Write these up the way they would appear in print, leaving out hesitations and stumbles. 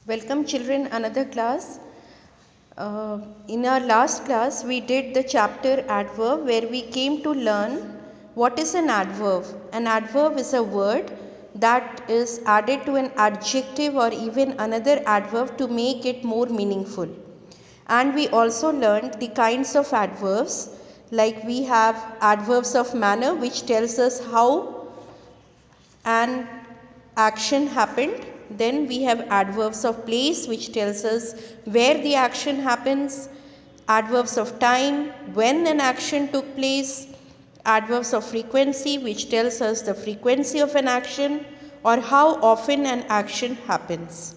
Welcome children, another class. In our last class we did the chapter adverb where we came to learn what is an adverb. An adverb is a word that is added to an adjective or even another adverb to make it more meaningful. And we also learned the kinds of adverbs, like we have adverbs of manner which tells us how an action happened. Then we have adverbs of place which tells us where the action happens, adverbs of time, when an action took place, adverbs of frequency which tells us the frequency of an action or how often an action happens.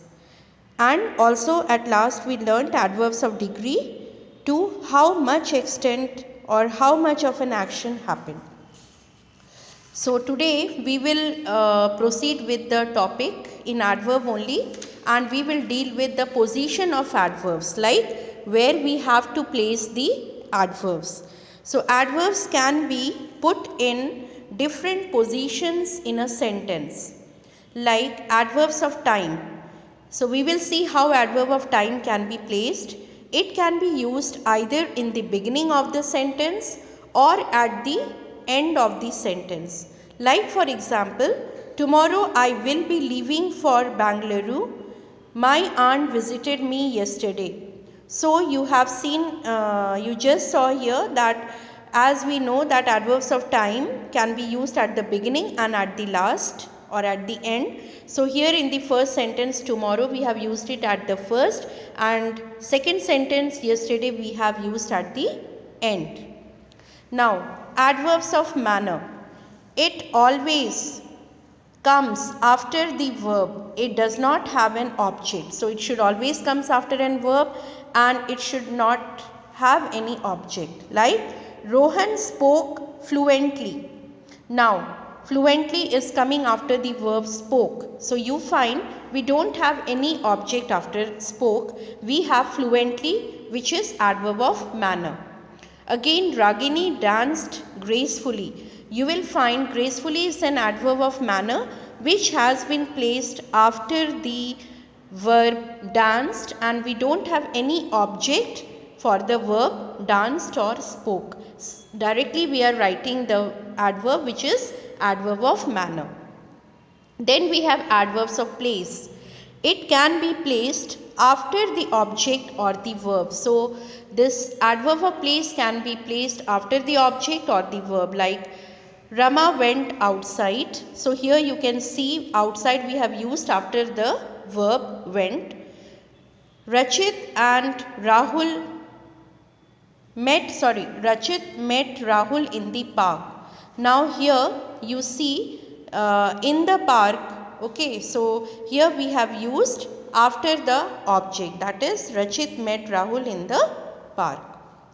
And also at last we learnt adverbs of degree to how much extent or how much of an action happened. So today we will proceed with the topic in adverb only, and we will deal with the position of adverbs, like where we have to place the adverbs. So adverbs can be put in different positions in a sentence, like adverbs of time. So we will see how adverb of time can be placed. It can be used either in the beginning of the sentence or at the end of the sentence. Like for example, tomorrow I will be leaving for Bangalore. My aunt visited me yesterday. So you have seen, you just saw here that as we know that adverbs of time can be used at the beginning and at the last or at the end. So here in the first sentence, tomorrow, we have used it at the first, and second sentence, yesterday, we have used at the end. Now adverbs of manner. It always comes after the verb. It does not have an object. So it should always comes after an verb, and it should not have any object. Like Rohan spoke fluently. Now fluently is coming after the verb spoke. So you find we don't have any object after spoke. We have fluently, which is adverb of manner. Again, Ragini danced gracefully. You will find gracefully is an adverb of manner which has been placed after the verb danced, and we don't have any object for the verb danced or spoke. Directly we are writing the adverb which is adverb of manner. Then we have adverbs of place. It can be placed after the object or the verb. So this adverb of place can be placed after the object or the verb, like Rama went outside. So here you can see outside we have used after the verb went. Rachit and Rahul Rachit met Rahul in the park. Now here you see in the park, okay, so here we have used after the object, that is Rachit met Rahul in the park.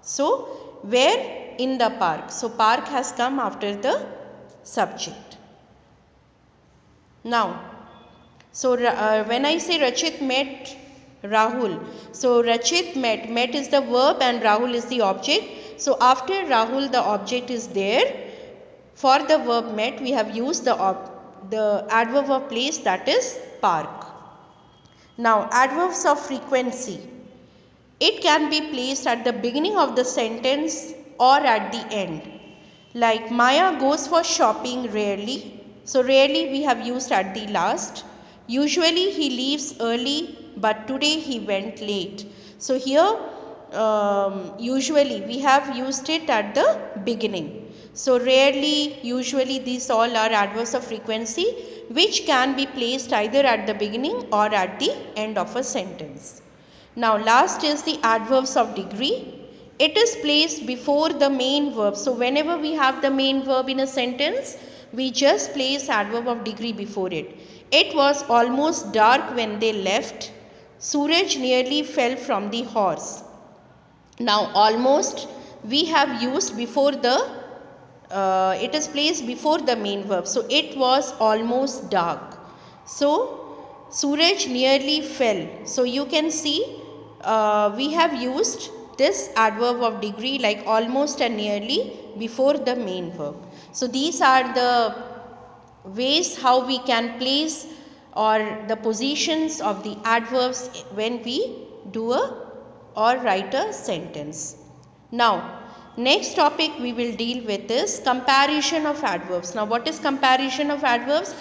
So where? In the park. So park has come after the subject. Now, so when I say Rachit met Rahul, so Rachit met is the verb and Rahul is the object. So after Rahul the object is there. For the verb met we have used the adverb of place, that is park. Now adverbs of frequency. It can be placed at the beginning of the sentence or at the end. Like Maya goes for shopping rarely. So rarely we have used at the last. Usually he leaves early, but today he went late. So here usually we have used it at the beginning. So rarely, usually, these all are adverbs of frequency which can be placed either at the beginning or at the end of a sentence. Now last is the adverbs of degree. It is placed before the main verb. So whenever we have the main verb in a sentence, we just place adverb of degree before it. It was almost dark when they left. Suraj nearly fell from the horse. Now almost we have used before the it is placed before the main verb. So it was almost dark. So Suraj nearly fell. So you can see we have used this adverb of degree like almost and nearly before the main verb. So these are the ways how we can place or the positions of the adverbs when we do or write a sentence. Now, next topic we will deal with is comparison of adverbs. Now, what is comparison of adverbs?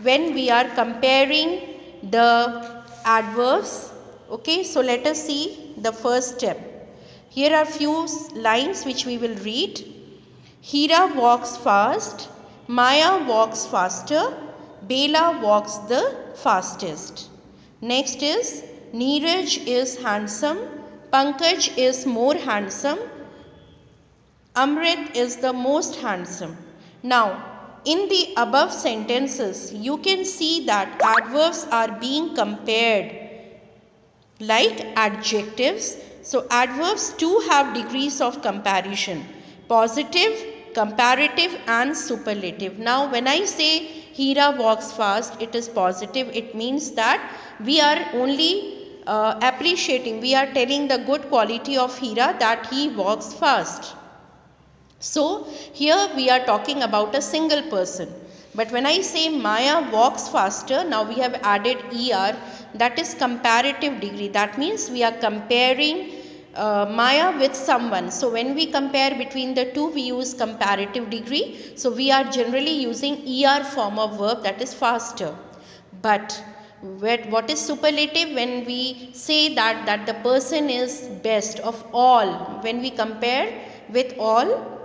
When we are comparing the adverbs. Okay, so let us see the first step. Here are few lines which we will read. Hira walks fast, Maya walks faster, Bela walks the fastest. Next is Neeraj is handsome, Pankaj is more handsome, Amrit is the most handsome. Now, in the above sentences, you can see that adverbs are being compared like adjectives. So, adverbs too have degrees of comparison: positive, comparative and superlative. Now, when I say Hira walks fast, it is positive. It means that we are only appreciating, we are telling the good quality of Hira, that he walks fast. So, here we are talking about a single person. But when I say Maya walks faster, now we have added ER, that is comparative degree. That means we are comparing Maya with someone. So, when we compare between the two, we use comparative degree. So, we are generally using ER form of verb, that is faster. But what is superlative? When we say that the person is best of all, when we compare with all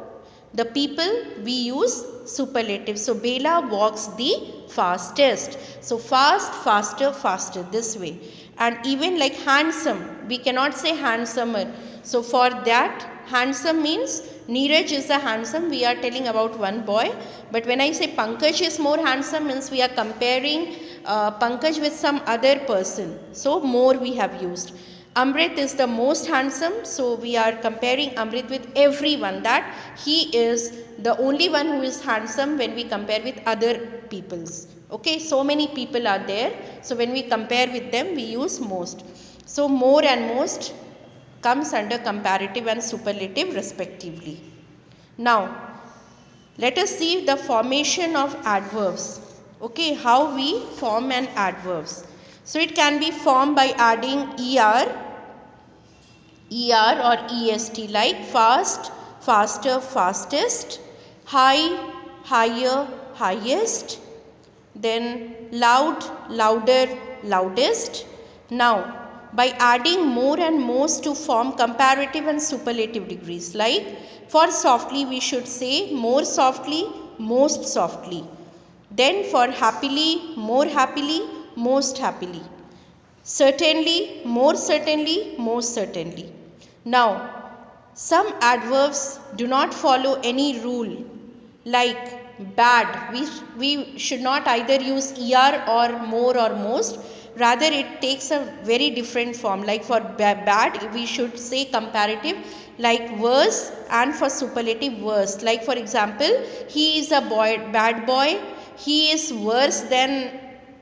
the people, we use superlative. So, Bela walks the fastest. So, fast, faster, faster, this way. And even like handsome, we cannot say handsomer. So, for that, handsome means Neeraj is a handsome, we are telling about one boy. But when I say Pankaj is more handsome, means we are comparing Pankaj with some other person. So, more we have used. Amrit is the most handsome, so we are comparing Amrit with everyone, that he is the only one who is handsome when we compare with other peoples. Okay, so many people are there, so when we compare with them, we use most. So, more and most comes under comparative and superlative respectively. Now, let us see the formation of adverbs. Okay, how we form an adverbs. So, it can be formed by adding ER or EST, like fast, faster, fastest, high, higher, highest, then loud, louder, loudest. Now, by adding more and most to form comparative and superlative degrees, like for softly we should say more softly, most softly. Then for happily, more happily, most happily. Certainly, more certainly, most certainly. Now, some adverbs do not follow any rule, like bad. We should not either use ER or more or most. Rather, it takes a very different form. Like for bad, we should say comparative, like worse, and for superlative, worse. Like for example, he is a bad boy, he is worse than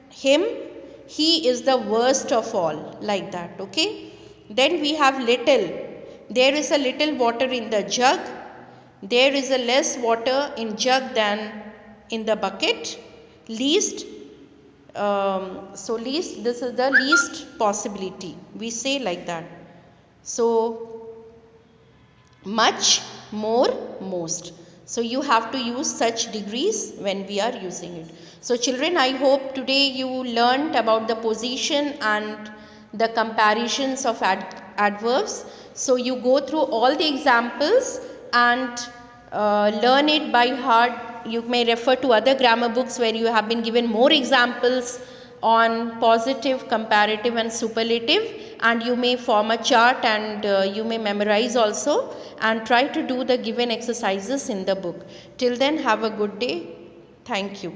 him, he is the worst of all, like that. Okay. Then we have little. There is a little water in the jug. There is a less water in jug than in the bucket. Least. So least, this is the least possibility. We say like that. So much, more, most. So you have to use such degrees when we are using it. So children, I hope today you learnt about the position and the comparisons of adverbs. So you go through all the examples and learn it by heart. You may refer to other grammar books where you have been given more examples on positive, comparative and superlative, and you may form a chart and you may memorize also, and try to do the given exercises in the book. Till then, have a good day. Thank you.